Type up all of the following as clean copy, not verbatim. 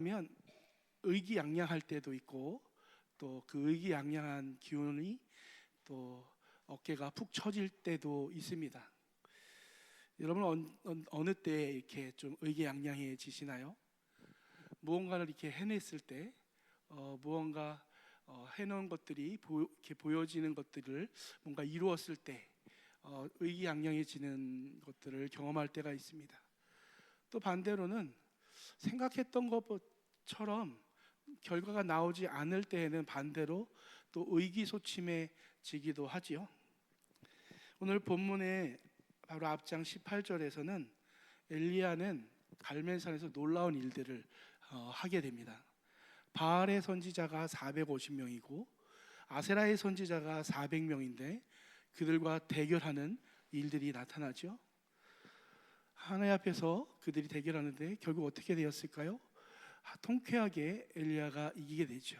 면 의기양양할 때도 있고 또 그 의기양양한 기운이 또 어깨가 푹 처질 때도 있습니다. 여러분 어느 때 이렇게 좀 의기양양해지시나요? 무언가를 이렇게 해냈을 때 무언가 해놓은 것들이 이렇게 보여지는 것들을 뭔가 이루었을 때 의기양양해지는 것들을 경험할 때가 있습니다. 또 반대로는 생각했던 것처럼 결과가 나오지 않을 때에는 반대로 또 의기소침해지기도 하지요. 오늘 본문의 바로 앞장 18절에서는 엘리야는 갈멜산에서 놀라운 일들을 하게 됩니다. 바알의 선지자가 450명이고 아세라의 선지자가 400명인데 그들과 대결하는 일들이 나타나죠. 하나님 앞에서 그들이 대결하는데 결국 어떻게 되었을까요? 통쾌하게 엘리야가 이기게 되죠.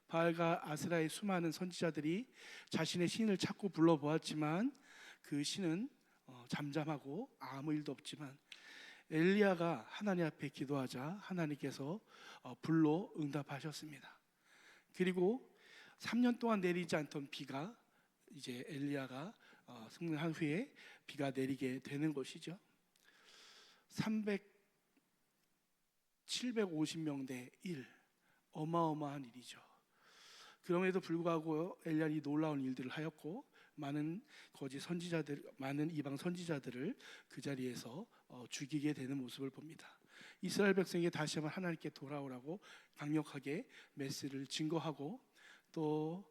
바알과 아세라의 수많은 선지자들이 자신의 신을 찾고 불러보았지만 그 신은 잠잠하고 아무 일도 없지만 엘리야가 하나님 앞에 기도하자 하나님께서 불로 응답하셨습니다. 그리고 3년 동안 내리지 않던 비가 이제 엘리야가 승리한 후에 비가 내리게 되는 것이죠. 750명 대 1, 어마어마한 일이죠. 그럼에도 불구하고 엘리야는 놀라운 일들을 하였고 많은 거짓 선지자들, 많은 이방 선지자들을 그 자리에서 죽이게 되는 모습을 봅니다. 이스라엘 백성에게 다시 한번 하나님께 돌아오라고 강력하게 메시지를 증거하고 또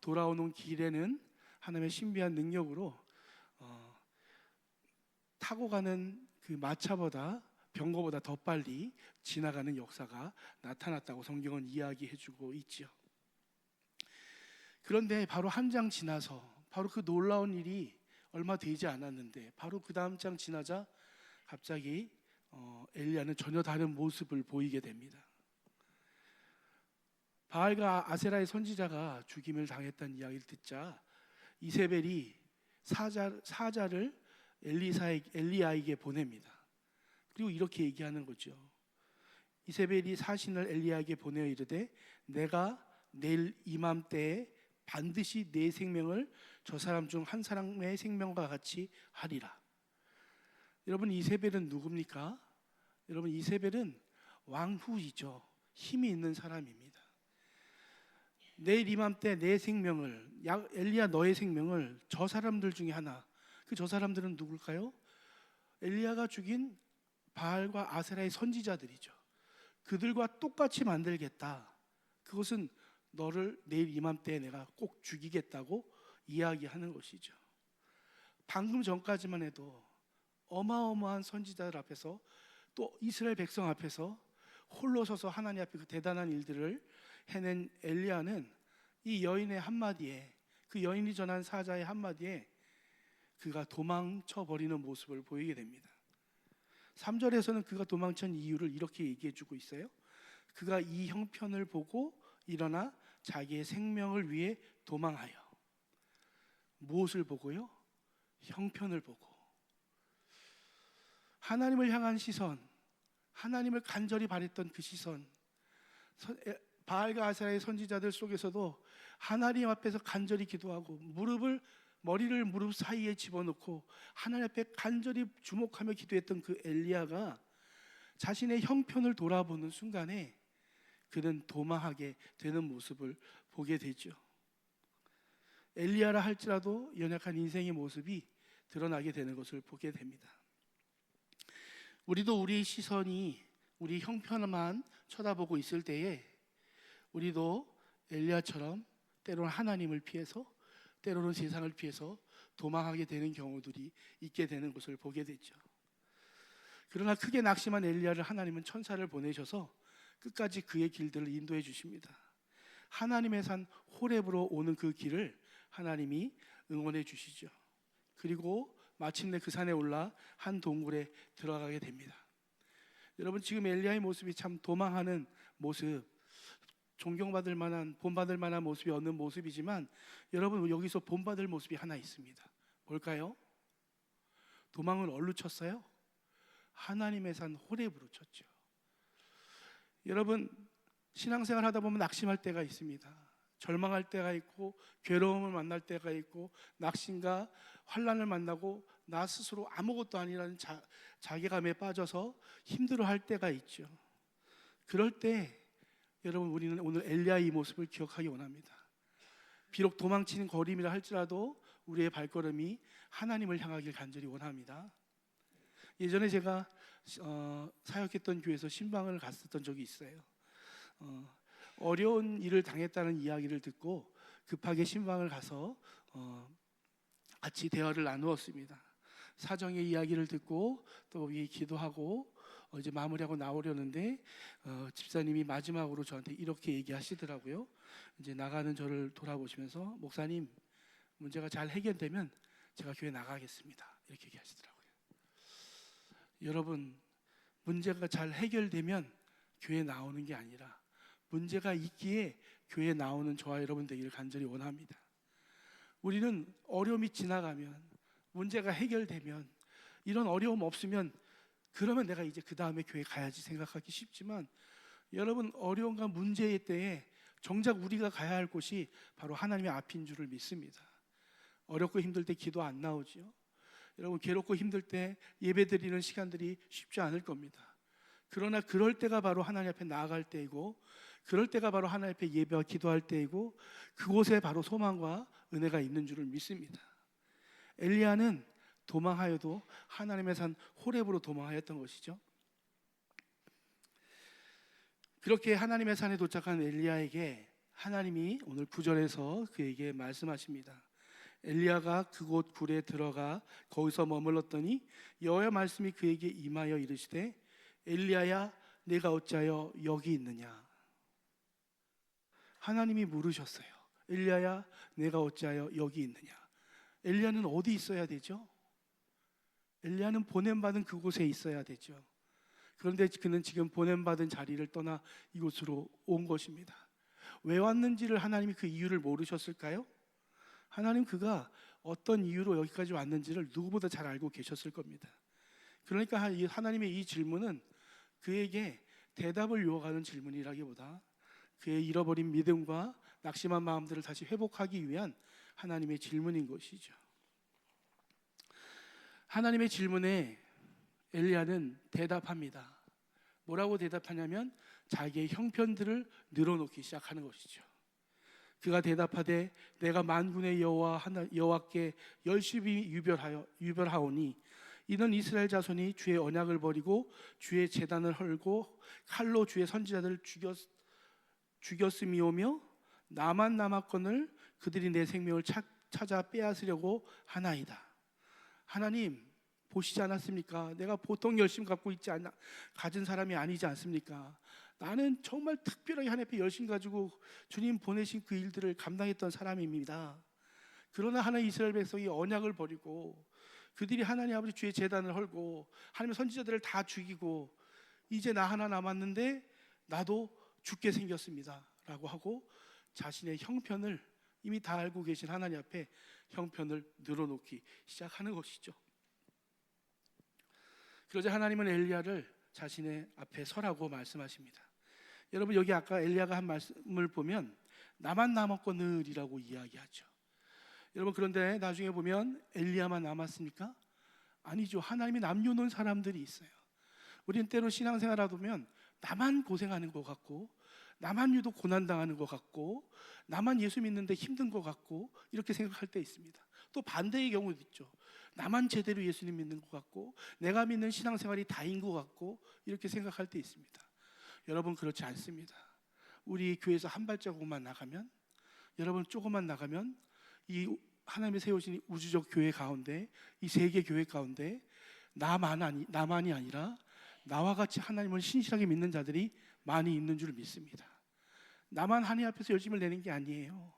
돌아오는 길에는 하나님의 신비한 능력으로 타고 가는 그 마차보다 병거보다 더 빨리 지나가는 역사가 나타났다고 성경은 이야기해주고 있지요. 그런데 바로 한 장 지나서 바로 그 놀라운 일이 얼마 되지 않았는데 바로 그 다음 장 지나자 갑자기 엘리야는 전혀 다른 모습을 보이게 됩니다. 바알과 아세라의 선지자가 죽임을 당했다는 이야기를 듣자 이세벨이 사자를 엘리야에게 보냅니다. 그리고 이렇게 얘기하는 거죠. 이세벨이 사신을 엘리야에게 보내어 이르되 내가 내일 이맘때에 반드시 내 생명을 저 사람 중 한 사람의 생명과 같이 하리라. 여러분 이세벨은 누굽니까? 여러분 이세벨은 왕후이죠. 힘이 있는 사람입니다. 내일 이맘때 내 생명을 엘리야 너의 생명을 저 사람들 중에 하나, 그 저 사람들은 누굴까요? 엘리야가 죽인 바알과 아세라의 선지자들이죠. 그들과 똑같이 만들겠다. 그것은 너를 내일 이맘때에 내가 꼭 죽이겠다고 이야기하는 것이죠. 방금 전까지만 해도 어마어마한 선지자들 앞에서 또 이스라엘 백성 앞에서 홀로 서서 하나님 앞에 그 대단한 일들을 해낸 엘리야는 이 여인의 한마디에, 그 여인이 전한 사자의 한마디에 그가 도망쳐 버리는 모습을 보이게 됩니다. 3절에서는 그가 도망친 이유를 이렇게 얘기해 주고 있어요. 그가 이 형편을 보고 일어나 자기의 생명을 위해 도망하여. 무엇을 보고요? 형편을 보고. 하나님을 향한 시선, 하나님을 간절히 바랬던 그 시선, 바알과 아세라의 선지자들 속에서도 하나님 앞에서 간절히 기도하고 머리를 무릎 사이에 집어넣고 하나님 앞에 간절히 주목하며 기도했던 그 엘리야가 자신의 형편을 돌아보는 순간에 그는 도망하게 되는 모습을 보게 되죠. 엘리야라 할지라도 연약한 인생의 모습이 드러나게 되는 것을 보게 됩니다. 우리도 우리의 시선이 우리 형편만 쳐다보고 있을 때에 우리도 엘리야처럼 때로는 하나님을 피해서 때로는 세상을 피해서 도망하게 되는 경우들이 있게 되는 것을 보게 되죠. 그러나 크게 낙심한 엘리야를 하나님은 천사를 보내셔서 끝까지 그의 길들을 인도해 주십니다. 하나님의 산 호렙으로 오는 그 길을 하나님이 응원해 주시죠. 그리고 마침내 그 산에 올라 한 동굴에 들어가게 됩니다. 여러분 지금 엘리야의 모습이 참 도망하는 모습, 존경받을 만한, 본받을 만한 모습이 없는 모습이지만 여러분 여기서 본받을 모습이 하나 있습니다. 뭘까요? 도망을 어디로 쳤어요? 하나님의 산 호렙으로 쳤죠. 여러분, 신앙생활 하다 보면 낙심할 때가 있습니다. 절망할 때가 있고 괴로움을 만날 때가 있고 낙심과 환난을 만나고 나 스스로 아무것도 아니라는 자괴감에 빠져서 힘들어할 때가 있죠. 그럴 때 여러분, 우리는 오늘 엘리야의 모습을 기억하기 원합니다. 비록 도망치는 걸음이라 할지라도 우리의 발걸음이 하나님을 향하길 간절히 원합니다. 예전에 제가 사역했던 교회에서 신방을 갔었던 적이 있어요. 어려운 일을 당했다는 이야기를 듣고 급하게 신방을 가서 같이 대화를 나누었습니다. 사정의 이야기를 듣고 또 기도하고 이제 마무리하고 나오려는데 집사님이 마지막으로 저한테 이렇게 얘기하시더라고요. 이제 나가는 저를 돌아보시면서 목사님, 문제가 잘 해결되면 제가 교회 나가겠습니다. 이렇게 얘기하시더라고요. 여러분, 문제가 잘 해결되면 교회 나오는 게 아니라 문제가 있기에 교회 나오는 저와 여러분 되기를 간절히 원합니다. 우리는 어려움이 지나가면, 문제가 해결되면, 이런 어려움 없으면 그러면 내가 이제 그 다음에 교회 가야지 생각하기 쉽지만, 여러분, 어려움과 문제의 때에 정작 우리가 가야 할 곳이 바로 하나님의 앞인 줄을 믿습니다. 어렵고 힘들 때 기도 안 나오죠. 여러분, 괴롭고 힘들 때 예배 드리는 시간들이 쉽지 않을 겁니다. 그러나 그럴 때가 바로 하나님 앞에 나아갈 때이고, 그럴 때가 바로 하나님 앞에 예배와 기도할 때이고, 그곳에 바로 소망과 은혜가 있는 줄을 믿습니다. 엘리야는 도망하여도 하나님의 산 호렙으로 도망하였던 것이죠. 그렇게 하나님의 산에 도착한 엘리야에게 하나님이 오늘 9절에서 그에게 말씀하십니다. 엘리야가 그곳 굴에 들어가 거기서 머물렀더니 여호와의 말씀이 그에게 임하여 이르시되 엘리야야, 내가 어찌하여 여기 있느냐. 하나님이 물으셨어요. 엘리야야, 내가 어찌하여 여기 있느냐. 엘리야는 어디 있어야 되죠? 엘리야는 보냄받은 그곳에 있어야 되죠. 그런데 그는 지금 보냄받은 자리를 떠나 이곳으로 온 것입니다. 왜 왔는지를 하나님이 그 이유를 모르셨을까요? 하나님 그가 어떤 이유로 여기까지 왔는지를 누구보다 잘 알고 계셨을 겁니다. 그러니까 하나님의 이 질문은 그에게 대답을 요구하는 질문이라기보다 그의 잃어버린 믿음과 낙심한 마음들을 다시 회복하기 위한 하나님의 질문인 것이죠. 하나님의 질문에 엘리야는 대답합니다. 뭐라고 대답하냐면 자기의 형편들을 늘어놓기 시작하는 것이죠. 그가 대답하되 내가 만군의 여호와께 열심히 유별하오니 이는 이스라엘 자손이 주의 언약을 버리고 주의 제단을 헐고 칼로 주의 선지자들을 죽였음이오며 나만 남았거늘 그들이 내 생명을 찾아 빼앗으려고 하나이다. 하나님, 보시지 않았습니까? 내가 보통 열심 가진 사람이 아니지 않습니까? 나는 정말 특별하게 하나님 앞에 열심 가지고 주님 보내신 그 일들을 감당했던 사람입니다. 그러나 하나님 이스라엘 백성이 언약을 버리고 그들이 하나님 아버지 주의 제단을 헐고 하나님의 선지자들을 다 죽이고 이제 나 하나 남았는데 나도 죽게 생겼습니다 라고 하고 자신의 형편을 이미 다 알고 계신 하나님 앞에 형편을 늘어놓기 시작하는 것이죠. 그러자 하나님은 엘리야를 자신의 앞에 서라고 말씀하십니다. 여러분, 여기 아까 엘리야가 한 말씀을 보면 나만 남았거늘이라고 이야기하죠. 여러분, 그런데 나중에 보면 엘리야만 남았습니까? 아니죠. 하나님이 남겨놓은 사람들이 있어요. 우리는 때로 신앙생활하다 보면 나만 고생하는 것 같고 나만 유독 고난당하는 것 같고 나만 예수 믿는데 힘든 것 같고 이렇게 생각할 때 있습니다. 또 반대의 경우도 있죠. 나만 제대로 예수님 믿는 것 같고 내가 믿는 신앙생활이 다인 것 같고 이렇게 생각할 때 있습니다. 여러분, 그렇지 않습니다. 우리 교회에서 한 발자국만 나가면, 여러분 조금만 나가면 이 하나님이 세우신 이 우주적 교회 가운데, 이 세계 교회 가운데 나만이 아니라 나와 같이 하나님을 신실하게 믿는 자들이 많이 있는 줄 믿습니다. 나만 하나님 앞에서 열심을 내는 게 아니에요.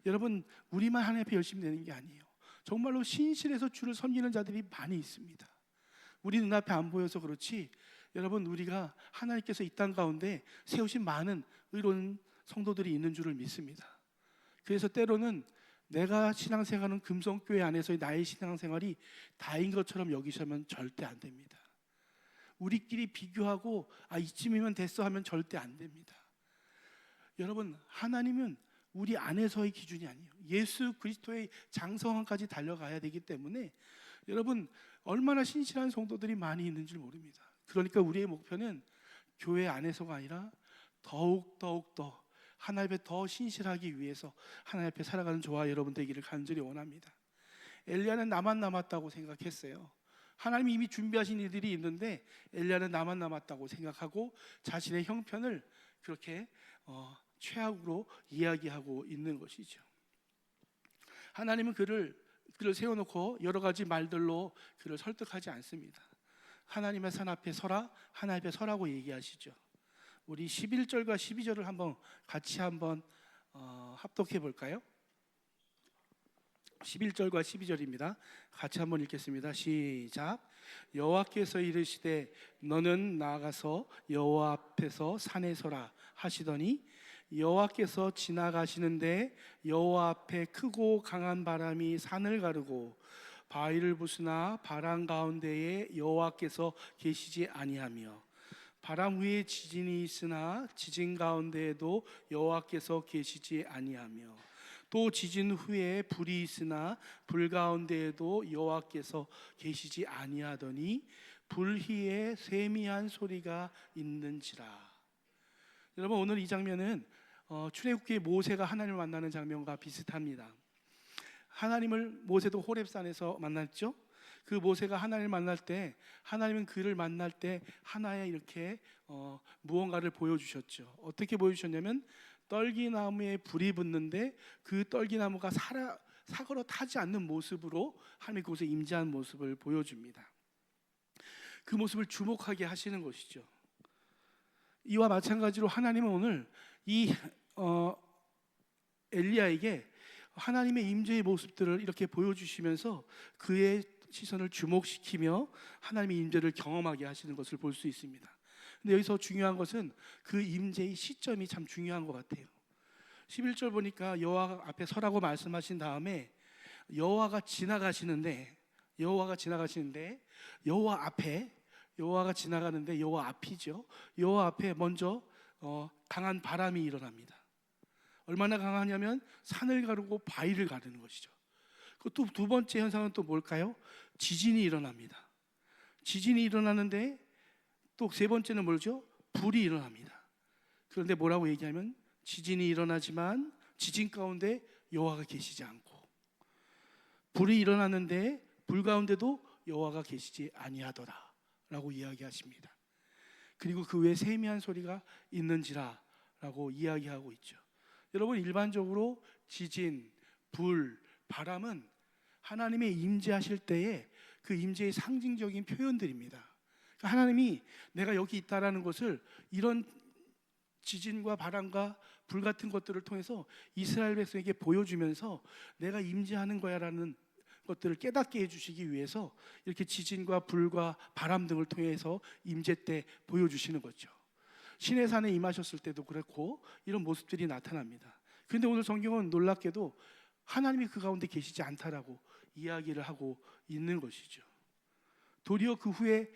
여러분, 우리만 하나님 앞에 열심히 내는 게 아니에요. 정말로 신실해서 주를 섬기는 자들이 많이 있습니다. 우리 눈앞에 안 보여서 그렇지 여러분, 우리가 하나님께서 이 땅 가운데 세우신 많은 의로운 성도들이 있는 줄을 믿습니다. 그래서 때로는 내가 신앙생활하는 금성교회 안에서의 나의 신앙생활이 다인 것처럼 여기시면 절대 안 됩니다. 우리끼리 비교하고 이쯤이면 됐어 하면 절대 안 됩니다. 여러분, 하나님은 우리 안에서의 기준이 아니에요. 예수 그리스도의 장성함까지 달려가야 되기 때문에 여러분, 얼마나 신실한 성도들이 많이 있는 줄 모릅니다. 그러니까 우리의 목표는 교회 안에서가 아니라 더욱 더 하나님 앞에 더 신실하기 위해서 하나님 앞에 살아가는 저와 여러분 되기를 간절히 원합니다. 엘리야는 나만 남았다고 생각했어요. 하나님이 이미 준비하신 일들이 있는데 엘리야는 나만 남았다고 생각하고 자신의 형편을 그렇게 최악으로 이야기하고 있는 것이죠. 하나님은 그를 세워놓고 여러 가지 말들로 그를 설득하지 않습니다. 하나님의 산 앞에 서라, 하나님 앞에 서라고 얘기하시죠. 우리 11절과 12절을 같이 합독해 볼까요? 11절과 12절입니다. 같이 한번 읽겠습니다. 시작. 여호와께서 이르시되 너는 나아가서 여호와 앞에서 산에 서라 하시더니 여호와께서 지나가시는데 여호와 앞에 크고 강한 바람이 산을 가르고 바위를 부수나 바람 가운데에 여호와께서 계시지 아니하며 바람 위에 지진이 있으나 지진 가운데에도 여호와께서 계시지 아니하며 또 지진 후에 불이 있으나 불 가운데에도 여호와께서 계시지 아니하더니 불희에 세미한 소리가 있는지라. 여러분, 오늘 이 장면은 출애굽기의 모세가 하나님을 만나는 장면과 비슷합니다. 모세도 호렙산에서 만났죠. 그 모세가 하나님을 만날 때 하나님은 그를 만날 때 하나의 이렇게 무언가를 보여주셨죠. 어떻게 보여주셨냐면 떨기나무에 불이 붙는데 그 떨기나무가 사고로 타지 않는 모습으로 하나님이 그곳에 임재한 모습을 보여줍니다. 그 모습을 주목하게 하시는 것이죠. 이와 마찬가지로 하나님은 오늘 이 엘리야에게 하나님의 임재의 모습들을 이렇게 보여주시면서 그의 시선을 주목시키며 하나님의 임재를 경험하게 하시는 것을 볼 수 있습니다. 근데 여기서 중요한 것은 그 임재의 시점이 참 중요한 것 같아요. 11절 보니까 여호와 앞에 서라고 말씀하신 다음에 여호와가 지나가시는데 여호와가 지나가는데 여호와 앞이죠. 여호와 앞에 먼저 강한 바람이 일어납니다. 얼마나 강하냐면 산을 가르고 바위를 가르는 것이죠. 또 두 번째 현상은 또 뭘까요? 지진이 일어납니다. 지진이 일어나는데 또 세 번째는 뭐죠? 불이 일어납니다. 그런데 뭐라고 얘기하면 지진이 일어나지만 지진 가운데 여호와가 계시지 않고 불이 일어나는데 불 가운데도 여호와가 계시지 아니하더라 라고 이야기하십니다. 그리고 그 외에 세미한 소리가 있는지라 라고 이야기하고 있죠. 여러분, 일반적으로 지진, 불, 바람은 하나님의 임재하실 때에 그 임재의 상징적인 표현들입니다. 그러니까 하나님이 내가 여기 있다라는 것을 이런 지진과 바람과 불 같은 것들을 통해서 이스라엘 백성에게 보여주면서 내가 임재하는 거야라는 것들을 깨닫게 해주시기 위해서 이렇게 지진과 불과 바람 등을 통해서 임재 때 보여주시는 거죠. 시내산에 임하셨을 때도 그렇고 이런 모습들이 나타납니다. 그런데 오늘 성경은 놀랍게도 하나님이 그 가운데 계시지 않다라고 이야기를 하고 있는 것이죠. 도리어 그 후에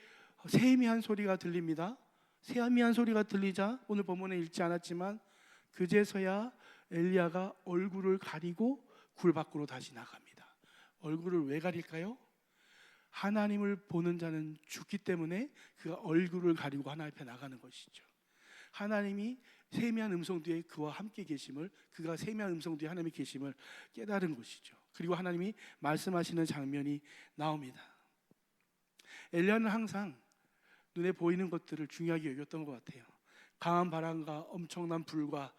세미한 소리가 들립니다. 세미한 소리가 들리자 오늘 본문에 읽지 않았지만 그제서야 엘리야가 얼굴을 가리고 굴 밖으로 다시 나갑니다. 얼굴을 왜 가릴까요? 하나님을 보는 자는 죽기 때문에 그가 얼굴을 가리고 하나님 앞에 나가는 것이죠. 하나님이 세미한 음성 뒤에 그와 함께 계심을, 그가 세미한 음성 뒤에 하나님이 계심을 깨달은 것이죠. 그리고 하나님이 말씀하시는 장면이 나옵니다. 엘리야는 항상 눈에 보이는 것들을 중요하게 여겼던 것 같아요. 강한 바람과 엄청난 불과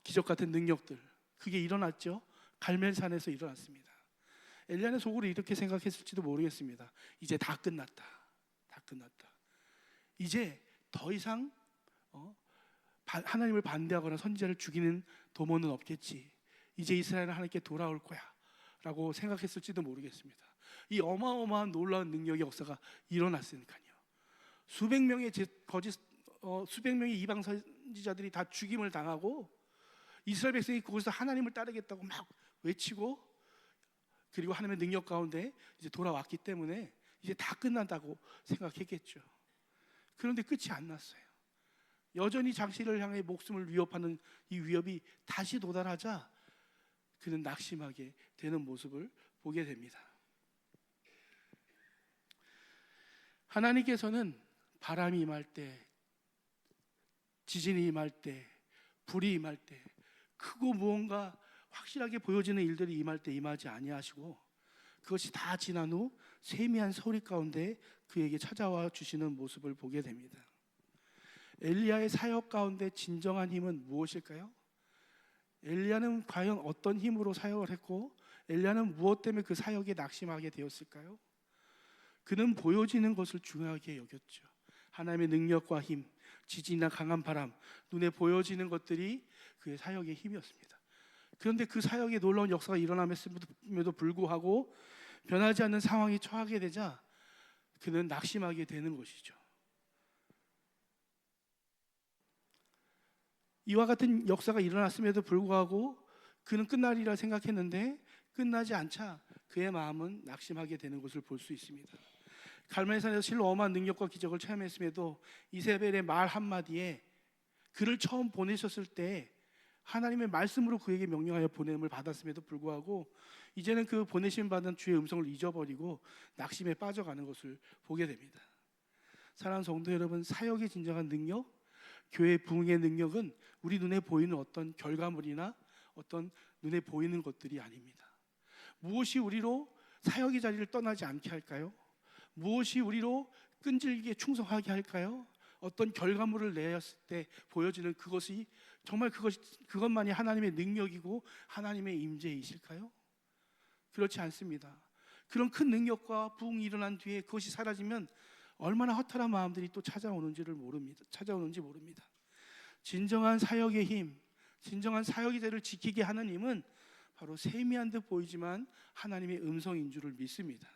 기적 같은 능력들, 그게 일어났죠. 갈멜산에서 일어났습니다. 엘리야는 속으로 이렇게 생각했을지도 모르겠습니다. 이제 다 끝났다. 이제 더 이상 하나님을 반대하거나 선지자를 죽이는 도모는 없겠지. 이제 이스라엘은 하나님께 돌아올 거야 라고 생각했을지도 모르겠습니다. 이 어마어마한 놀라운 능력의 역사가 일어났으니까요. 수백 명의 이방 선지자들이 다 죽임을 당하고 이스라엘 백성이 그곳에서 하나님을 따르겠다고 막 외치고 그리고 하나님의 능력 가운데 이제 돌아왔기 때문에 이제 다 끝난다고 생각했겠죠. 그런데 끝이 안 났어요. 여전히 장씨를 향해 목숨을 위협하는 이 위협이 다시 도달하자 그는 낙심하게 되는 모습을 보게 됩니다. 하나님께서는 바람이 임할 때, 지진이 임할 때, 불이 임할 때, 크고 무언가 확실하게 보여지는 일들이 임할 때 임하지 아니하시고, 그것이 다 지난 후 세미한 소리 가운데 그에게 찾아와 주시는 모습을 보게 됩니다. 엘리야의 사역 가운데 진정한 힘은 무엇일까요? 엘리야는 과연 어떤 힘으로 사역을 했고, 엘리야는 무엇 때문에 그 사역에 낙심하게 되었을까요? 그는 보여지는 것을 중요하게 여겼죠. 하나님의 능력과 힘, 지진이나 강한 바람, 눈에 보여지는 것들이 그의 사역의 힘이었습니다. 그런데 그 사역에 놀라운 역사가 일어남에도 불구하고 변하지 않는 상황이 처하게 되자 그는 낙심하게 되는 것이죠. 이와 같은 역사가 일어났음에도 불구하고 그는 끝나리라 생각했는데 끝나지 않자 그의 마음은 낙심하게 되는 것을 볼 수 있습니다. 갈멜산에서 실로 어마한 능력과 기적을 체험했음에도 이세벨의 말 한마디에 그를 처음 보내셨을 때 하나님의 말씀으로 그에게 명령하여 보냄을 받았음에도 불구하고 이제는 그 보내심 받은 주의 음성을 잊어버리고 낙심에 빠져가는 것을 보게 됩니다. 사랑하는 성도 여러분, 사역의 진정한 능력, 교회 부흥의 능력은 우리 눈에 보이는 어떤 결과물이나 어떤 눈에 보이는 것들이 아닙니다. 무엇이 우리로 사역의 자리를 떠나지 않게 할까요? 무엇이 우리로 끈질기게 충성하게 할까요? 어떤 결과물을 내었을 때 보여지는 그것이 정말 그것만이 하나님의 능력이고 하나님의 임재이실까요? 그렇지 않습니다. 그런 큰 능력과 부흥이 일어난 뒤에 그것이 사라지면 얼마나 허탈한 마음들이 또 찾아오는지 모릅니다. 진정한 사역의 힘, 진정한 사역의 자를 지키게 하는 힘은 바로 세미한 듯 보이지만 하나님의 음성인 줄을 믿습니다.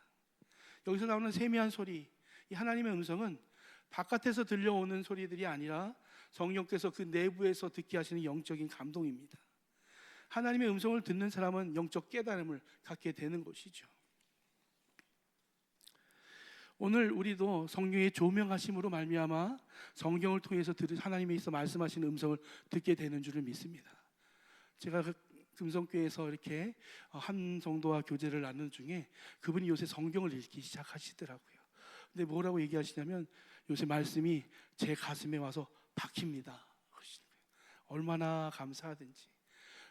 여기서 나오는 세미한 소리, 이 하나님의 음성은 바깥에서 들려오는 소리들이 아니라 성령께서 그 내부에서 듣게 하시는 영적인 감동입니다. 하나님의 음성을 듣는 사람은 영적 깨달음을 갖게 되는 것이죠. 오늘 우리도 성령의 조명하심으로 말미암아 성경을 통해서 하나님이 있어 말씀하시는 음성을 듣게 되는 줄을 믿습니다. 제가 금성교회에서 이렇게 한 성도와 교제를 나누는 중에 그분이 요새 성경을 읽기 시작하시더라고요. 근데 뭐라고 얘기하시냐면 요새 말씀이 제 가슴에 와서 박힙니다. 얼마나 감사하든지.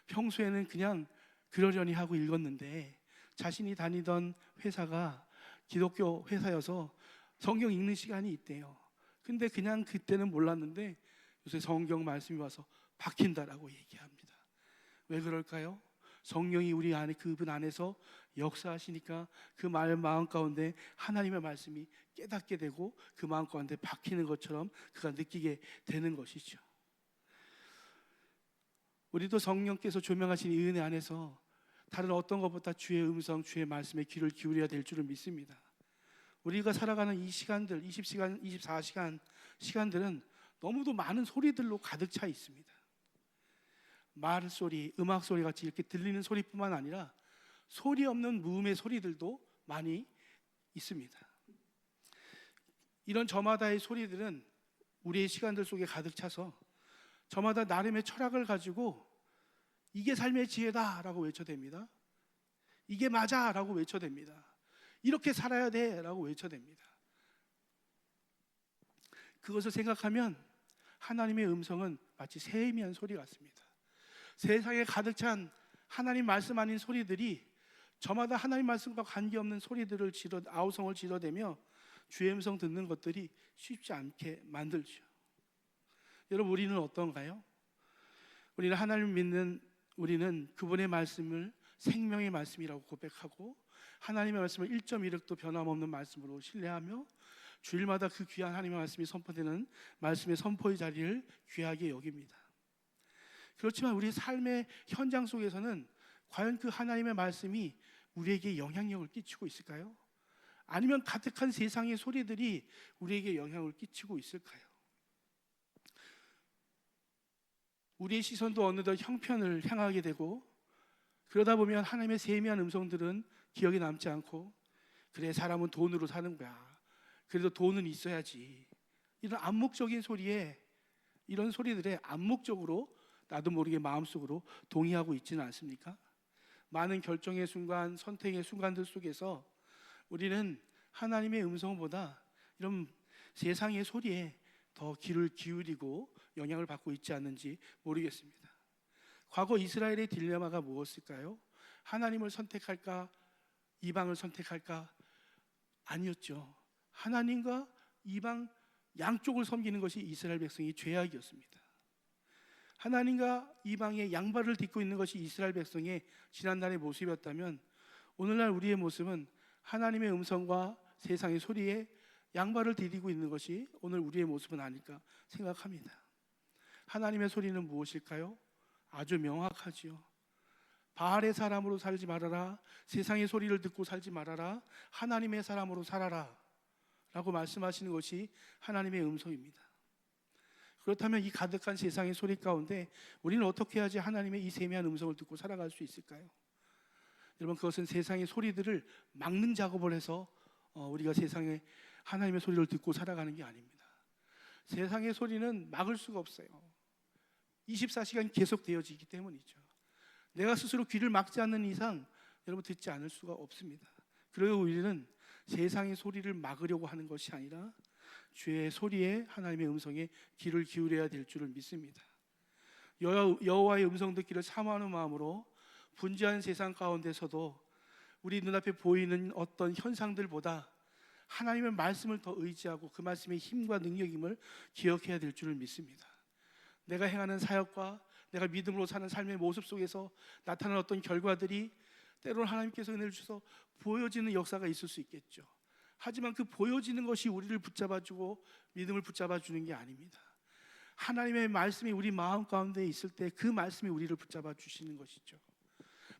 평소에는 그냥 그러려니 하고 읽었는데 자신이 다니던 회사가 기독교 회사여서 성경 읽는 시간이 있대요. 근데 그냥 그때는 몰랐는데 요새 성경 말씀이 와서 박힌다라고 얘기합니다. 왜 그럴까요? 성령이 우리 안에 그분 안에서 역사하시니까 그 마음 가운데 하나님의 말씀이 깨닫게 되고 그 마음 가운데 박히는 것처럼 그가 느끼게 되는 것이죠. 우리도 성령께서 조명하신 이 은혜 안에서 다른 어떤 것보다 주의 음성, 주의 말씀에 귀를 기울여야 될 줄을 믿습니다. 우리가 살아가는 이 시간들, 20시간, 24시간 시간들은 너무도 많은 소리들로 가득 차 있습니다. 말소리, 음악소리 같이 이렇게 들리는 소리뿐만 아니라 소리 없는 무음의 소리들도 많이 있습니다. 이런 저마다의 소리들은 우리의 시간들 속에 가득 차서 저마다 나름의 철학을 가지고 이게 삶의 지혜다 라고 외쳐댑니다. 이게 맞아 라고 외쳐댑니다. 이렇게 살아야 돼 라고 외쳐댑니다. 그것을 생각하면 하나님의 음성은 마치 세미한 소리 같습니다. 세상에 가득 찬 하나님 말씀 아닌 소리들이 저마다 하나님 말씀과 관계없는 소리들을 아우성을 지러대며 주의 음성 듣는 것들이 쉽지 않게 만들죠. 여러분, 우리는 어떤가요? 우리는 하나님을 믿는 우리는 그분의 말씀을 생명의 말씀이라고 고백하고 하나님의 말씀을 1.1획도 변함없는 말씀으로 신뢰하며 주일마다 그 귀한 하나님의 말씀이 선포되는 말씀의 선포의 자리를 귀하게 여깁니다. 그렇지만 우리 삶의 현장 속에서는 과연 그 하나님의 말씀이 우리에게 영향력을 끼치고 있을까요? 아니면 가득한 세상의 소리들이 우리에게 영향을 끼치고 있을까요? 우리의 시선도 어느덧 형편을 향하게 되고 그러다 보면 하나님의 세미한 음성들은 기억에 남지 않고 그래, 사람은 돈으로 사는 거야. 그래도 돈은 있어야지. 이런 암묵적인 소리에, 이런 소리들에 암묵적으로 나도 모르게 마음속으로 동의하고 있지는 않습니까? 많은 결정의 순간, 선택의 순간들 속에서 우리는 하나님의 음성보다 이런 세상의 소리에 더 귀를 기울이고 영향을 받고 있지 않는지 모르겠습니다. 과거 이스라엘의 딜레마가 무엇일까요? 하나님을 선택할까? 이방을 선택할까? 아니었죠. 하나님과 이방 양쪽을 섬기는 것이 이스라엘 백성의 죄악이었습니다. 하나님과 이방의 양발을 딛고 있는 것이 이스라엘 백성의 지난날의 모습이었다면, 오늘날 우리의 모습은 하나님의 음성과 세상의 소리에 양발을 디디고 있는 것이 오늘 우리의 모습은 아닐까 생각합니다. 하나님의 소리는 무엇일까요? 아주 명확하지요. 바알의 사람으로 살지 말아라, 세상의 소리를 듣고 살지 말아라, 하나님의 사람으로 살아라 라고 말씀하시는 것이 하나님의 음성입니다. 그렇다면 이 가득한 세상의 소리 가운데 우리는 어떻게 해야지 하나님의 이 세미한 음성을 듣고 살아갈 수 있을까요? 여러분, 그것은 세상의 소리들을 막는 작업을 해서 우리가 세상에 하나님의 소리를 듣고 살아가는 게 아닙니다. 세상의 소리는 막을 수가 없어요. 24시간 계속 되어지기 때문이죠. 내가 스스로 귀를 막지 않는 이상 여러분 듣지 않을 수가 없습니다. 그리고 우리는 세상의 소리를 막으려고 하는 것이 아니라 주의 소리에, 하나님의 음성에 귀를 기울여야 될 줄을 믿습니다. 여호와의 음성 듣기를 사모하는 마음으로 분주한 세상 가운데서도 우리 눈앞에 보이는 어떤 현상들보다 하나님의 말씀을 더 의지하고 그 말씀의 힘과 능력임을 기억해야 될 줄을 믿습니다. 내가 행하는 사역과 내가 믿음으로 사는 삶의 모습 속에서 나타나는 어떤 결과들이 때로는 하나님께서 은혜를 주셔서 보여지는 역사가 있을 수 있겠죠. 하지만 그 보여지는 것이 우리를 붙잡아주고 믿음을 붙잡아주는 게 아닙니다. 하나님의 말씀이 우리 마음 가운데 있을 때 그 말씀이 우리를 붙잡아 주시는 것이죠.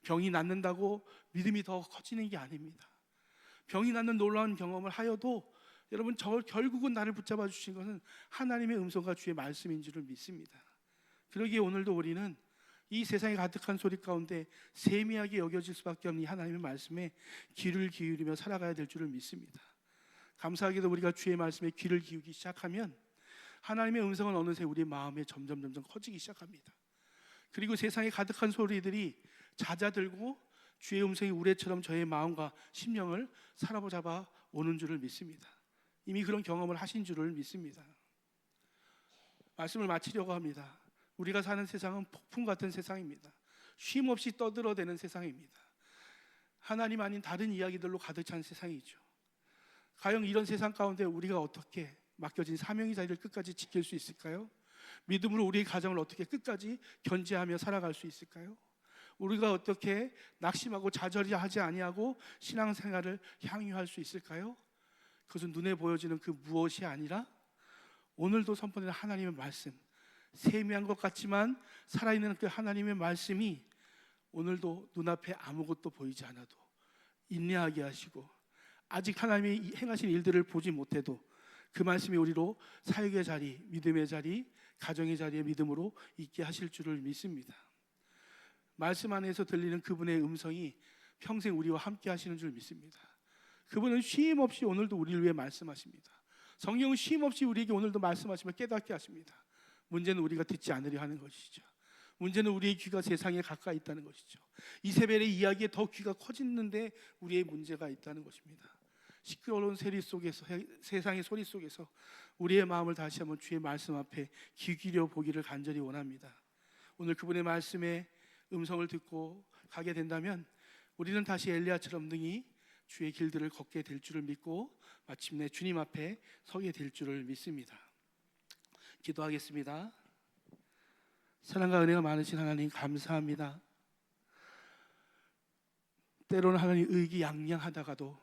병이 낫는다고 믿음이 더 커지는 게 아닙니다. 병이 낫는 놀라운 경험을 하여도 여러분, 결국은 나를 붙잡아 주신 것은 하나님의 음성과 주의 말씀인 줄을 믿습니다. 그러기에 오늘도 우리는 이 세상에 가득한 소리 가운데 세미하게 여겨질 수밖에 없는 이 하나님의 말씀에 귀를 기울이며 살아가야 될 줄을 믿습니다. 감사하게도 우리가 주의 말씀에 귀를 기울이기 시작하면 하나님의 음성은 어느새 우리 마음에 점점 커지기 시작합니다. 그리고 세상에 가득한 소리들이 잦아들고 주의 음성이 우레처럼 저의 마음과 심령을 사로잡아 오는 줄을 믿습니다. 이미 그런 경험을 하신 줄을 믿습니다. 말씀을 마치려고 합니다. 우리가 사는 세상은 폭풍 같은 세상입니다. 쉼없이 떠들어대는 세상입니다. 하나님 아닌 다른 이야기들로 가득 찬 세상이죠. 과연 이런 세상 가운데 우리가 어떻게 맡겨진 사명의 자리를 끝까지 지킬 수 있을까요? 믿음으로 우리의 가정을 어떻게 끝까지 견제하며 살아갈 수 있을까요? 우리가 어떻게 낙심하고 좌절하지 아니하고 신앙생활을 향유할 수 있을까요? 그것은 눈에 보여지는 그 무엇이 아니라 오늘도 선포되는 하나님의 말씀, 세미한 것 같지만 살아있는 그 하나님의 말씀이 오늘도 눈앞에 아무것도 보이지 않아도 인내하게 하시고, 아직 하나님이 행하신 일들을 보지 못해도 그 말씀이 우리로 사역의 자리, 믿음의 자리, 가정의 자리에 믿음으로 있게 하실 줄을 믿습니다. 말씀 안에서 들리는 그분의 음성이 평생 우리와 함께 하시는 줄 믿습니다. 그분은 쉼 없이 오늘도 우리를 위해 말씀하십니다. 성경은 쉼 없이 우리에게 오늘도 말씀하시며 깨닫게 하십니다. 문제는 우리가 듣지 않으려 하는 것이죠. 문제는 우리의 귀가 세상에 가까이 있다는 것이죠. 이세벨의 이야기에 더 귀가 커지는데 우리의 문제가 있다는 것입니다. 시끄러운 세리 속에서, 세상의 소리 속에서 우리의 마음을 다시 한번 주의 말씀 앞에 귀 기울여 보기를 간절히 원합니다. 오늘 그분의 말씀에 음성을 듣고 가게 된다면 우리는 다시 엘리야처럼 능히 주의 길들을 걷게 될 줄을 믿고 마침내 주님 앞에 서게 될 줄을 믿습니다. 기도하겠습니다. 사랑과 은혜가 많으신 하나님, 감사합니다. 때로는 하나님 의기양양하다가도,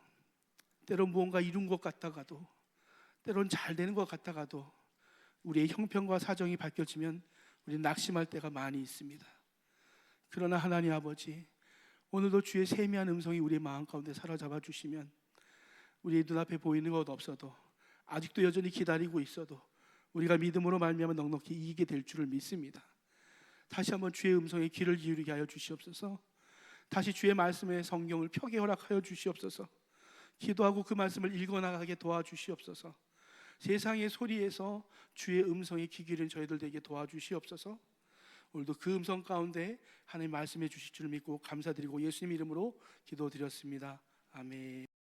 때로는 무언가 이룬 것 같다가도, 때로는 잘 되는 것 같다가도 우리의 형편과 사정이 바뀌어지면 우리는 낙심할 때가 많이 있습니다. 그러나 하나님 아버지, 오늘도 주의 세미한 음성이 우리의 마음 가운데 사로잡아 주시면 우리의 눈앞에 보이는 것 없어도, 아직도 여전히 기다리고 있어도 우리가 믿음으로 말미암아 넉넉히 이기게 될 줄을 믿습니다. 다시 한번 주의 음성에 귀를 기울이게 하여 주시옵소서. 다시 주의 말씀에 성경을 펴게 허락하여 주시옵소서. 기도하고 그 말씀을 읽어나가게 도와주시옵소서. 세상의 소리에서 주의 음성에 귀 기울이는 저희들 되게 도와주시옵소서. 오늘도 그 음성 가운데 하나님 말씀해 주실 줄 믿고 감사드리고 예수님 이름으로 기도드렸습니다. 아멘.